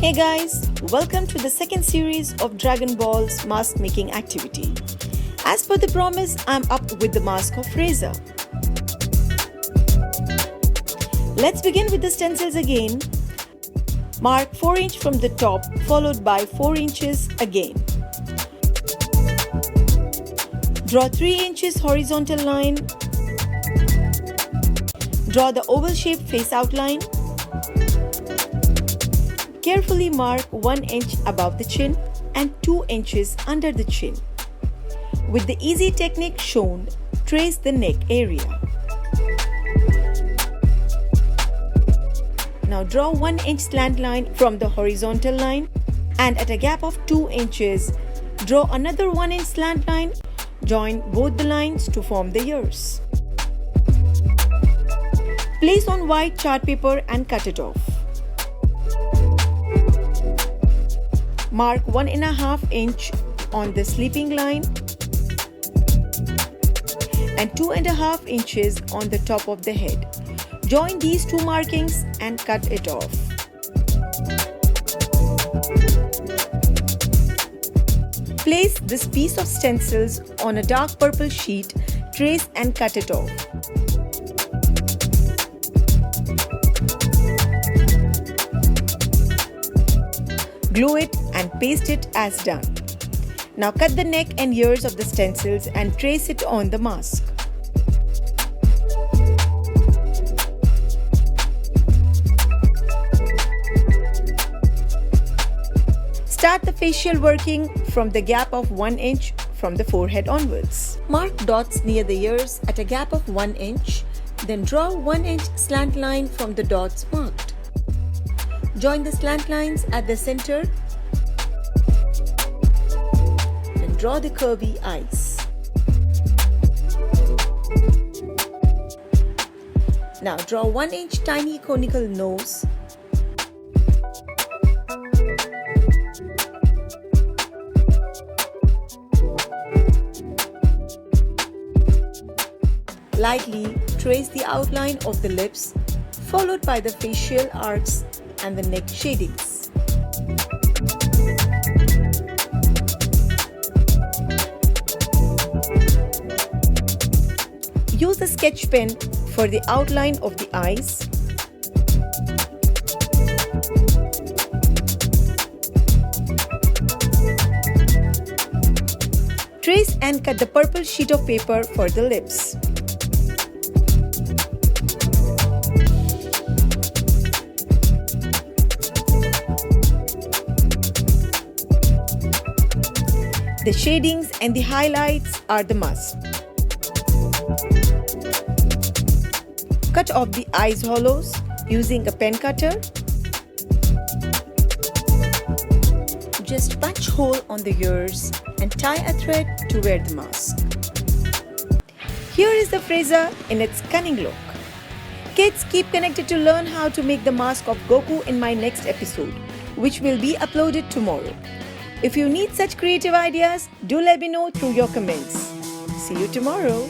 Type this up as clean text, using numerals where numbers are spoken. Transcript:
Hey guys, welcome to the second series of Dragon Ball's mask making activity. As per the promise, I'm up with the mask of FRIEZA. Let's begin with the stencils again. Mark 4 inch from the top followed by 4 inches again. Draw 3 inches horizontal line. Draw the oval shaped face outline. Carefully mark 1 inch above the chin and 2 inches under the chin. With the easy technique shown, trace the neck area. Now draw 1 inch slant line from the horizontal line and at a gap of 2 inches, draw another 1 inch slant line. Join both the lines to form the ears. Place on white chart paper and cut it off. Mark 1.5 inch on the sleeping line and 2.5 inches on the top of the head. Join these two markings and cut it off. Place this piece of stencils on a dark purple sheet, trace and cut it off. Glue it and paste it as done. Now cut the neck and ears of the stencils and trace it on the mask. Start the facial working from the gap of 1 inch from the forehead onwards. Mark dots near the ears at a gap of 1 inch, then draw 1 inch slant line from the dots marked. Join the slant lines at the center and draw the curvy eyes. Now draw 1 inch tiny conical nose. Lightly trace the outline of the lips, followed by the facial arcs and the neck shadings. Use a sketch pen for the outline of the eyes. Trace and cut the purple sheet of paper for the lips. The shadings and the highlights are the must. Cut off the eyes hollows using a pen cutter. Just punch hole on the ears and tie a thread to wear the mask. Here is the FRIEZA in its cunning look. Kids, keep connected to learn how to make the mask of Goku in my next episode, which will be uploaded tomorrow. If you need such creative ideas, do let me know through your comments. See you tomorrow.